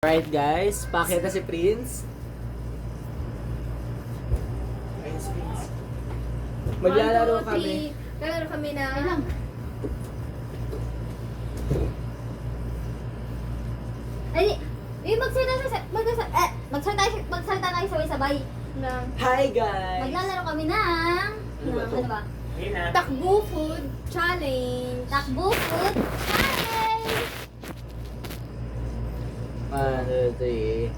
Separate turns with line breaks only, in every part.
Alright guys, pakita si Prince. Ayun si Prince. Maglalaro kami.
Lalaro kami na...
Ay, magsalita tayo sabay-sabay.
ng
Hi guys!
Maglalaro kami ng...
Ano ba to?
Ano ba?
Takbo Food Challenge.
Takbo Food Challenge!
1, 2, 3.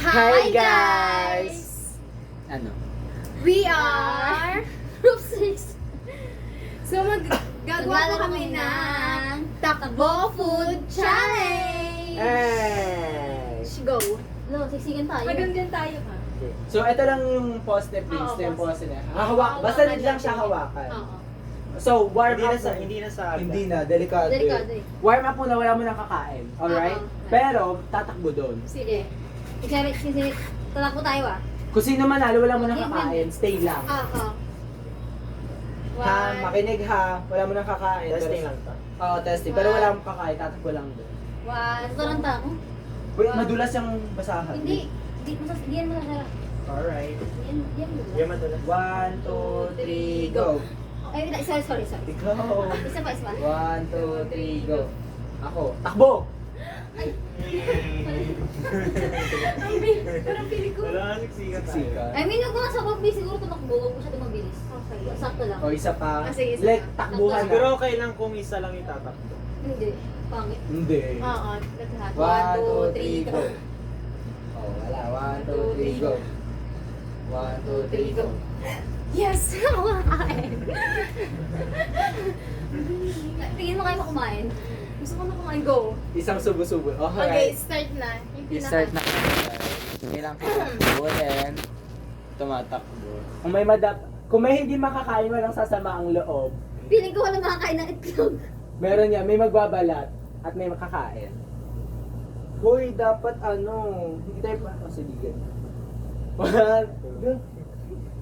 Hi guys!
Ano?
We are...
Group 6.
So maggagawa po
Maglalaro
kami
kami
ng
ng...
Takbo Food Challenge.
Hey!
Go.
Lo, siksikan tayo.
Magandang tayo ha.
So ito lang yung poste Prince,
Oo,
ito yung
poste.
poste niya. Basta
Hawakan
lang siya
natin.
hawakan.
Oo.
So warm
Hindi
up
na sa
muna.
hindi na sa
Hindi na, delikado.
Delikado eh.
Warm up muna, wala mo nang kakain. Alright?
Oo.
Pero tatakbo doon.
Sige.
Tatakbo tayo ah.
Kung sino manalo, wala mo nang
Game
kakain. Stay lang.
Oo.
Ha, makinig ha. Wala mo nang kakain.
testing
Pero-
lang to.
Oo, testing. Pero wala mong kakain, tatakbo lang doon.
One.
Taranta ako.
Wait, madulas yung basahan.
Hindi. Hindi yan masasarap.
Alright.
Hindi yan
Hindi
masasarap.
madalas.
1, 2, 3, go!
Ay, sorry.
Go!
Isa pa.
1, 2, 3, go! Ako, takbo!
Parang pili ko.
Wala siksikan tayo.
Siksikan.
I mean, huwag mo sa pag siguro tumakbo. Huwag mo siya mabilis.
Okay.
Sakto lang.
O, isa pa.
Sige, isa
Like,
pa.
takbuhan
Siguro
na.
okay lang kung isa lang itatakbo.
Hindi. Pangit.
Hindi.
Oo. Lahat.
1, 2, 3, go! Oh, wala. 1, 2, 3, go! 1, 2, 3, go!
Yes! Ako kakain.
Tingin mo kayo kumain.
Gusto ko na kumain. Go.
Isang subo-subo.
Okay,
Alright.
start na. Yung
I-start na. Kailang tatakbo and tumatakbo. Kung may hindi makakain, walang sasama ang loob.
Feeling ko walang makakain ng itlog.
Meron yan, may magbabalat at may makakain. Hoy, dapat hindi tayo pa pasiligan.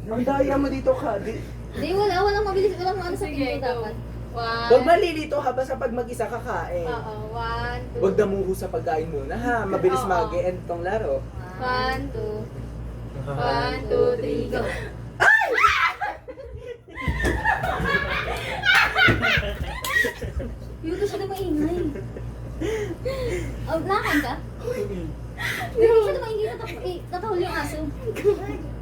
Ang daya mo dito ka.
Hindi, walang mabilis. Walang ano sa
Sige,
pinto
go.
dapat.
Huwag
1.
malilito ha, basta pag mag-isa kakain.
Oo. 1, 2.
Huwag damuho sa pagkain muna ha. Mabilis
Oo.
mag-end tong laro.
1, 2. 1, 2, 3, go.
Yung gusto na maingay. Oh, lakan ka? Hindi ko siya na maingay. Tatahol yung aso.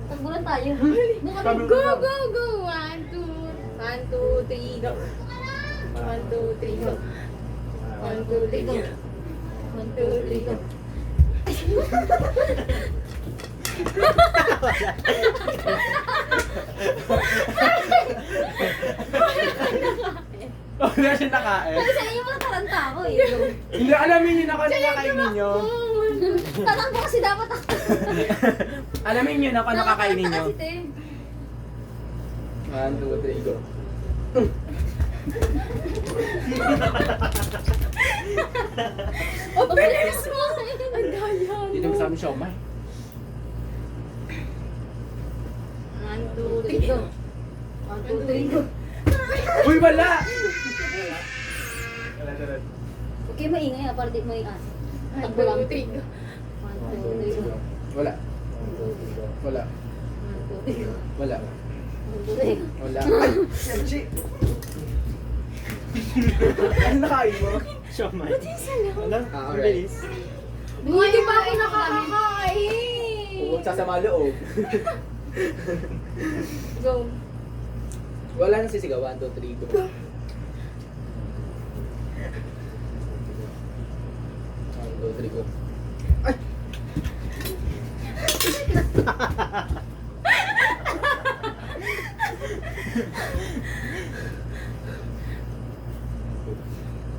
Tagbulan tayo. Doon kami.
Go, go, go. 1, 2. 1, 2, 3, go. 1, 2, 3, go. 1, 2, 3, go. 1, 2, 3, go.
Wala siya nakain.
Kasi sa inyo mga taranta ako eh.
Hindi, alamin niyo na kung ano kakainin niyo.
Tatakbo kasi dapat ako.
Alamin niyo na kung ano kakainin niyo.
Kasi, te.
1, 2, 3, go.
Oh, bilis mo! Ang daya mo.
Dito mo sa amin siomay.
1, 2, 3, go.
1, 2, 3, go.
Uy, wala!
Huwag kayo maingay ah, para di mo yung aso.
1,
Takbo lang.
2, 3, go.
1, 2, 3, go.
Wala. Wala.
1, 2, 3, go.
Wala.
1, 2, 3, go.
Wala. Ay! Chi! Ano nakain mo?
Siomay.
Isa lang.
Ano?
Ah,
Ang
alright.
bilis.
Hindi pa ako nakakakain.
Huwag sasama loob.
Go.
Wala nang sisigaw. 1, 2, 3, go. 1, 2, 3, go. Ay!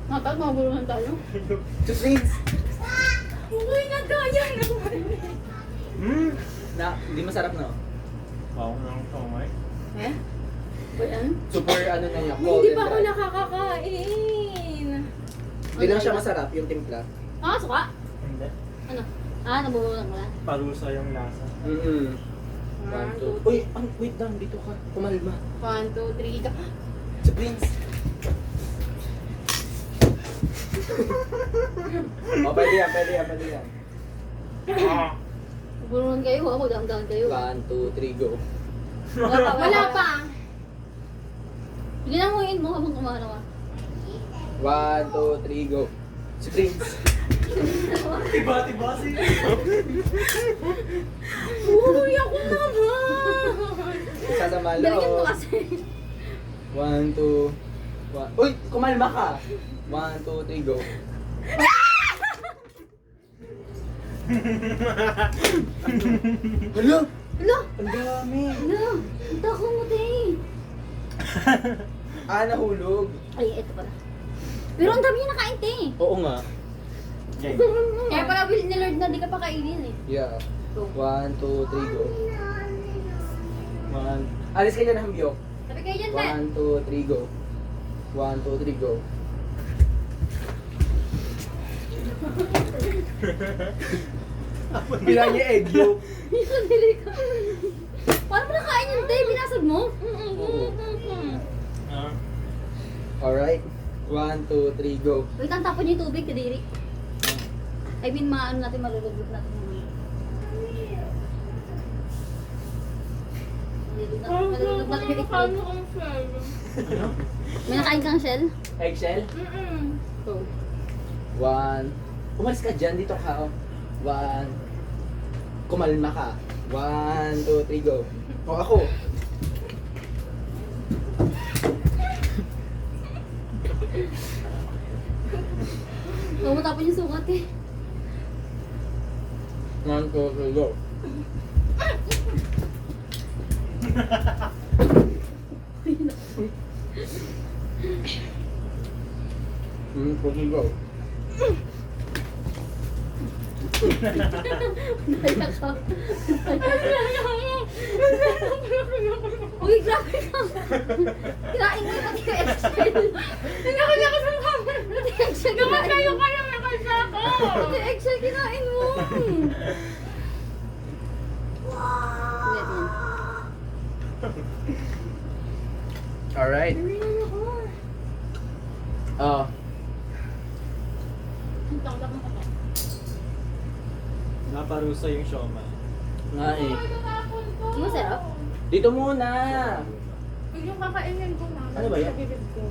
Natal, mabuluhan tayo.
To Prince!
Uy, nagkaya naman.
Hindi masarap na.
Wow, nang siomay.
Eh? Ba yan?
Super ano na niya.
Hindi pa
and
ako
dry.
nakakakain.
Hindi lang siya masarap yung timpla.
Ah, suka?
Hindi.
Ano? Ah, nabululang wala.
Parusa yung lasa.
1, 2. Uy, wait lang. Dito ka. Kumalma.
1, 2, 3, go.
To Prince! Pwede yan.
Bulungan kayo, ako dahan-dahan kayo.
1, 2, 3, go.
Wala pa.
Hindi na muhin mo habang kumara ka.
1, 2, 3, go. Si Prince.
Tiba-tiba si...
Uy, ako naman.
Sasama
Galingan mo
loob.
kasi.
1, 2, 1. Uy, kumalma ka. 1, 2, 3, go. Hala!
Hala!
Ang dami.
Hala! Ang tako mo, te.
Nahulog.
Ay, eto pala. Pero ang dami niya nakain, te.
Oo nga.
Game.
Kaya pala will ni Lord na di ka pa kainin eh.
Yeah.
Go.
1, 2, 3, go. 1. Alis ka dyan, Hambyok.
Sabi kayo dyan, te.
1, 2, 3, go. 1, 2, 3, go. Bilang niya egg yolk.
Isa dili ka. Paano mo nakain yun, te? Binasag mo?
Oo.
Ah.
Alright. 1, 2, 3, go.
Wait, ang tapon niyo yung tubig, kadiri. I mean, maano natin, malulugod natin. Malulugod natin yung itlog. May nakain kang shell?
Eggshell?
Go.
1. Umalis ka dyan. Dito ka. 1. Kumalma ka. 1, 2, 3, go. O ako.
Huwag mo tapon yung sukat eh.
1, 2, 3, go. Puti go.
Daya ka. Uy, grabe ka. Kirain mo yung pati yung eggshell.
Nakakaya ko sa camera.
Pati yung eggshell kinain
Kayo
mo.
kayo nakasya ako.
Pati yung eggshell kinain mo. Ulit yan.
Alright.
Naparusa yung siomay.
Nga eh.
Di ba sarap?
Dito muna.
Huwag yung kakainin ko na.
Ano ba yan?
Sa bibig ko.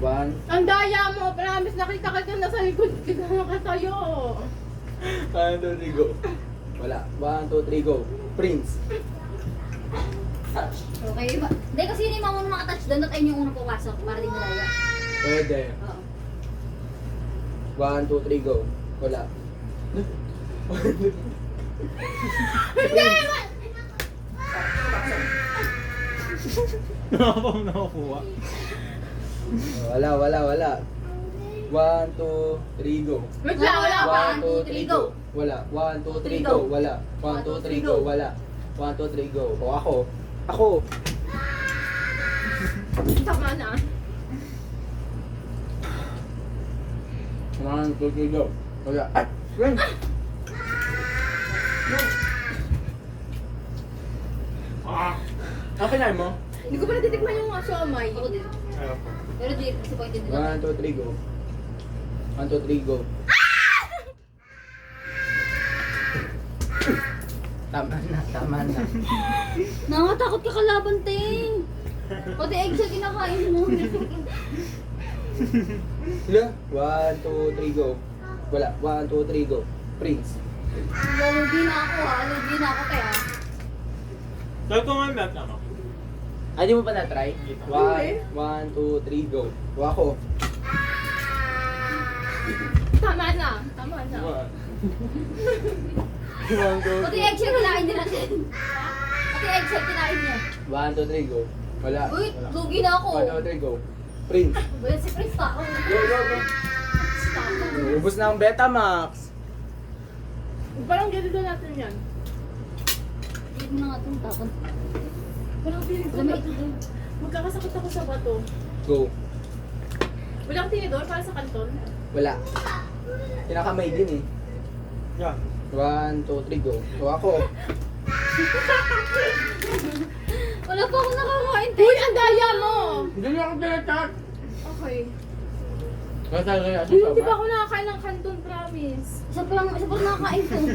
1.
Ang daya mo. Promise nakita kita na sa likod. Kita na sa'yo.
1, 2, 3, go. Wala. 1, 2, 3, go. Prince. Touch.
Okay ba? Hindi kasi yun yung mga unang makatouch doon at ayun yung unang pumasok para di madaya.
Pwede.
Oo.
1, 2, 3, go. Wala.
Nakakuha.
Wala. 1, 2, 3, go.
Wait lang, wala pa.
1, 2, 3, go. Wala. 1, 2, 3, go. Wala. 1, 2, 3, go. Wala. 1, 2, 3, go. O ako. Ako.
Tama na.
1, 2, 3, go. Wala. Ay! Prince! Okay na mo?
Hindi ko pa natitikman yung siomay.
Ako din.
Ayaw ko.
Pero di, disappointed din ako.
1, 2, 3, go. 1, 2, 3, go. Tama na.
Nangatakot ka kalaban, te. Pati eggshell kinakain mo.
Sila? 1, 2, 3, go. Wala. 1, 2, 3, go. Prince.
Lugi na ako ha. Lugi na ako kaya.
Dahil ko nga met ano?
Di mo pa na-try? 1, 2, 3, go. O ako.
Tama na.
1, 2,
Pati eggshell kinain din natin. Pati eggshell kinain niya.
1, 2, 3, go. Wala.
Uy, lugi na ako.
1, 2, 3, go. Prince.
Well, si Prince pa ako.
Go. Ubus na ang Betamax.
Parang ganito natin yan.
Pilit mo na nga itong tapon.
Parang feeling ko.
Wala may ito doon.
Magkakasakit ako sa bato.
Go.
Walang tinidor para sa kanton.
Wala. Pinakamay din eh.
Yeah.
1, 2, 3, go. O ako.
Wala pa akong nakakain.
Uy, ang daya mo!
Hindi niya ako pinatag.
Okay.
Nasaan kaya
Uy, hindi pa ako nakakain ng kanton
Isa pa lang nakakain ko.
1,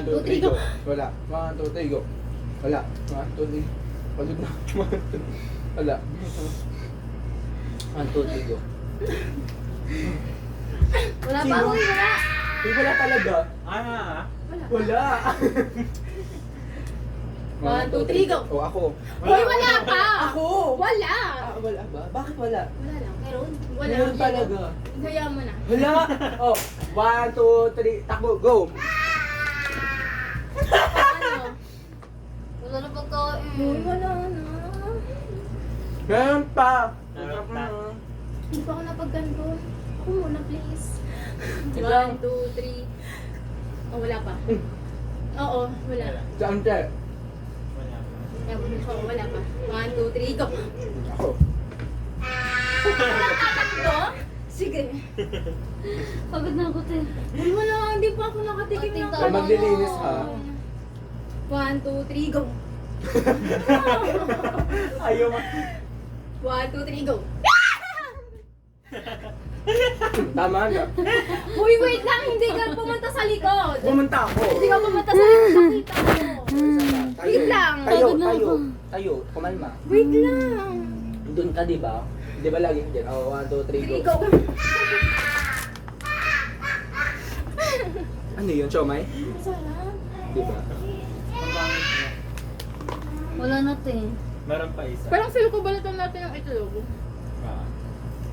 2, 3, go. Wala. 1, 2, 3, go. Wala. 1, 2, 3. Pagod na. Wala. 1, 2, 3, go.
Wala pa
Sino?
ako, wala.
Uy, wala talaga.
Ah,
Wala.
1, 2, 3, go.
O, ako.
Hoy, wala pa!
Ako!
Wala!
Ah, wala ba? Bakit wala?
Wala lang.
Meron.
Wala.
Meron talaga.
Gaya mo na.
Wala! Oh, 1, 2, 3, takbo, go!
Ano?
Wala na pagkain.
Hoy, wala na.
Meron pa!
Meron pa.
Hindi pa ako napagganto. Ako muna, please.
Ikaw.
1, 2, 3. Oh, wala pa. Oo, wala.
Saan ka?
Wala.
Oo, wala pa. 1, 2, 3, go.
Ako.
Tatakbo? Sige.
Pagod na ako, te.
Ay, wala. Hindi pa ako nakatikim ng
Ate,
maglilinis, ha?
1, 2, 3, go.
Ayaw ma...
1, 2, 3, go.
Tama na.
Uy, wait lang. Hindi ka pumunta sa likod.
Pumunta ako.
Hindi ka pumunta sa likod. Nakita ko.
Tayo.
Wait lang.
Tayo,
Pagod na
tayo.
ako.
Tayo, kumalma.
Wait lang.
Doon ka, di ba? Di ba lagi dyan? Oh, 1, 2, 3,
3,
go.
go.
Ano yun, Chomay?
Sarap.
Di ba?
Ang pangit niya.
Wala na, te.
Meron pa isa.
Parang feel ko balatan natin ang itlog.
Ah.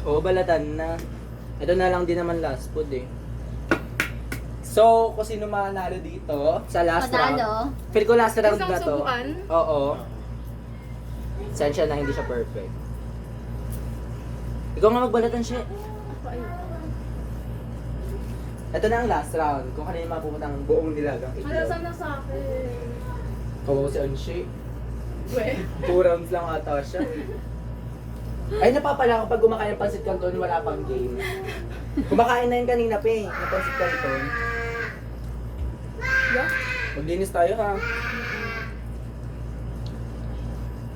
Oo, balatan na. Ito na lang din naman last food eh. So, kung sino manalo dito sa last round.
Panalo?
Feel ko last round
Isang
na to.
subukan?
Oo. Sensya na hindi siya perfect. Ikaw nga magbalatan siya.
Ako, ayun.
Ito na ang last round. Kung kanina mapupunta ang buong nilagang itlog.
Malasan na sa akin.
Kawawa si Anshi.
We.
2 rounds lang ata siya. Ay, napapala kapag kumakain ng pansit canton, wala pang game. Kumakain na yun kanina, pe, ng pansit canton.
Yeah?
Maglinis tayo, ha?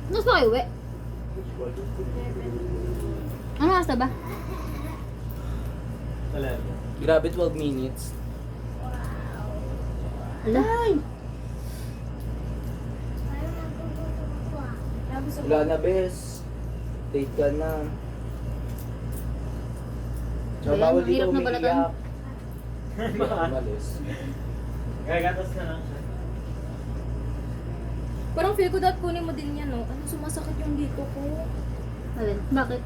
Gusto kayo, we? Ano oras na ba?
Sa level.
Grabe, 12 minutes.
Ala.
Wala na, bes. Date ka na. So,
Ayan,
bawal dito
hirap na balatan.
umiiyak. Umalis.
Gagatas na lang siya.
Parang feel ko dapat kunin mo din yan, no? Ano, sumasakit yung dito ko.
Alin? Bakit?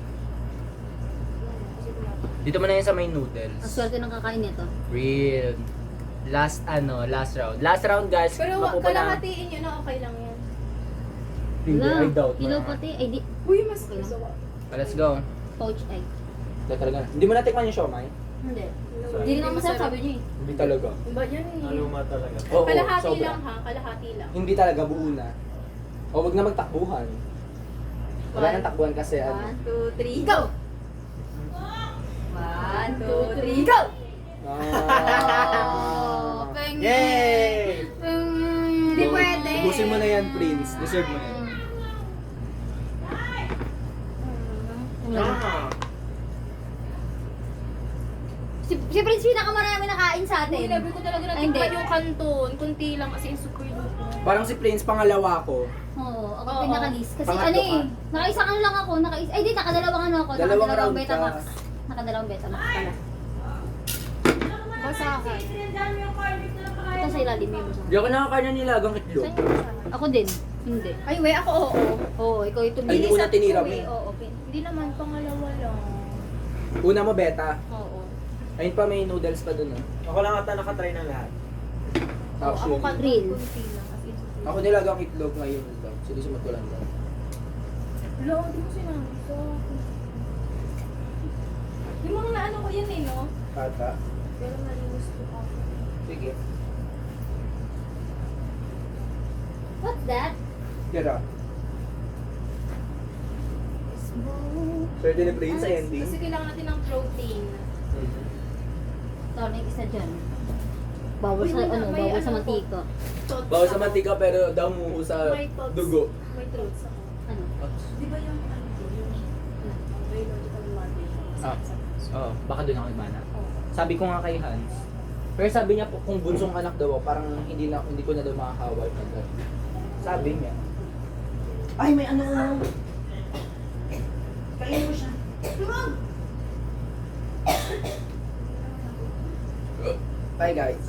Dito mo na yun sa may noodles.
Ang swerte ng kakain nito.
Real. Last round. Last round, guys.
Pero
mapupunta-
kalahatiin nyo na okay lang yan.
Hindi,
Wala.
I doubt.
Ilaw
na.
pati. Ay, di.
Uy, mas
Okay lang.
gusto ko.
Let's go.
Poached egg.
Talaga. Hindi mo natikman yung siomai?
Hindi. Hindi rin naman masarap, sabi niyo eh.
Hindi talaga.
Iba yan eh.
Naluma talaga.
Oo,
Kalahati
sobra.
lang ha, kalahati lang.
Hindi talaga, buo na. O, wag na magtakbuhan. Wala nang takbuhan kasi ano.
1, 2, 3, go! 1, 2, 3, go!
Ah.
Peng.
Yay!
Hindi
Go.
pwede.
Ubusin mo na yan, Prince. Deserve mo yan.
Ah!
Si Prince pinakamarami nakain sa
Uy,
atin.
nabi ko talaga
Ay, hindi.
natikman yung kanton. Kunti lang kasi yung super luto.
Parang si Prince, pangalawa ko.
Oo, ako
Oo.
pinakalis. Kasi
Pangatlo
ano eh,
ka.
nakaisang ano lang ako, ay di, nakadalawang ano ako,
Dalawang
nakadalawang
round
Betamax.
ka.
Nakadalawang Betamax pala.
Basahan.
Ito sa ilalim yung basa.
Hindi ako nakakain ng nilagang itlog.
Saan yung basahan?
Ako din, hindi.
Ay, we, ako oo.
Oo, ikaw ito.
Ay, yung una tinira mo eh.
Oo,
Hindi naman, pangalawa lang.
Una mo, Beta.
oo.
Ayun pa, may noodles pa dun.
Ako lang ata nakatry ng lahat.
Oo, ako
Actually.
kanton,
Real.
kunti lang. As in, super.
Ako nilagang itlog ngayon lang. Sige, sumat ko lang daw.
Wala, hindi mo sinabi sa akin. Yung mga naano ko yan eh, no?
Kata.
Pero malinis ko ako.
Sige.
What's that?
Tira. Pwede na Prince sa ending.
Kasi kailangan natin ng protein.
Tonic isa dyan. Bawal
Uy,
sa
may-
ano,
may
bawal sa
ano
mantika.
Tots
Bawal sa
ako.
mantika pero daw mo sa
May tots.
dugo.
May throats ako.
Ano?
Di ba yung ano ko, yung biological mother?
Ah. Oo, baka doon ako nagmana.
Oo. So
Sabi ko nga kay Hans. Pero sabi niya po, kung bunsong anak daw ako, parang hindi ko na daw makakaway pag gano'n. Sabi niya. Ay, may ano. Kain mo siya. Bye guys.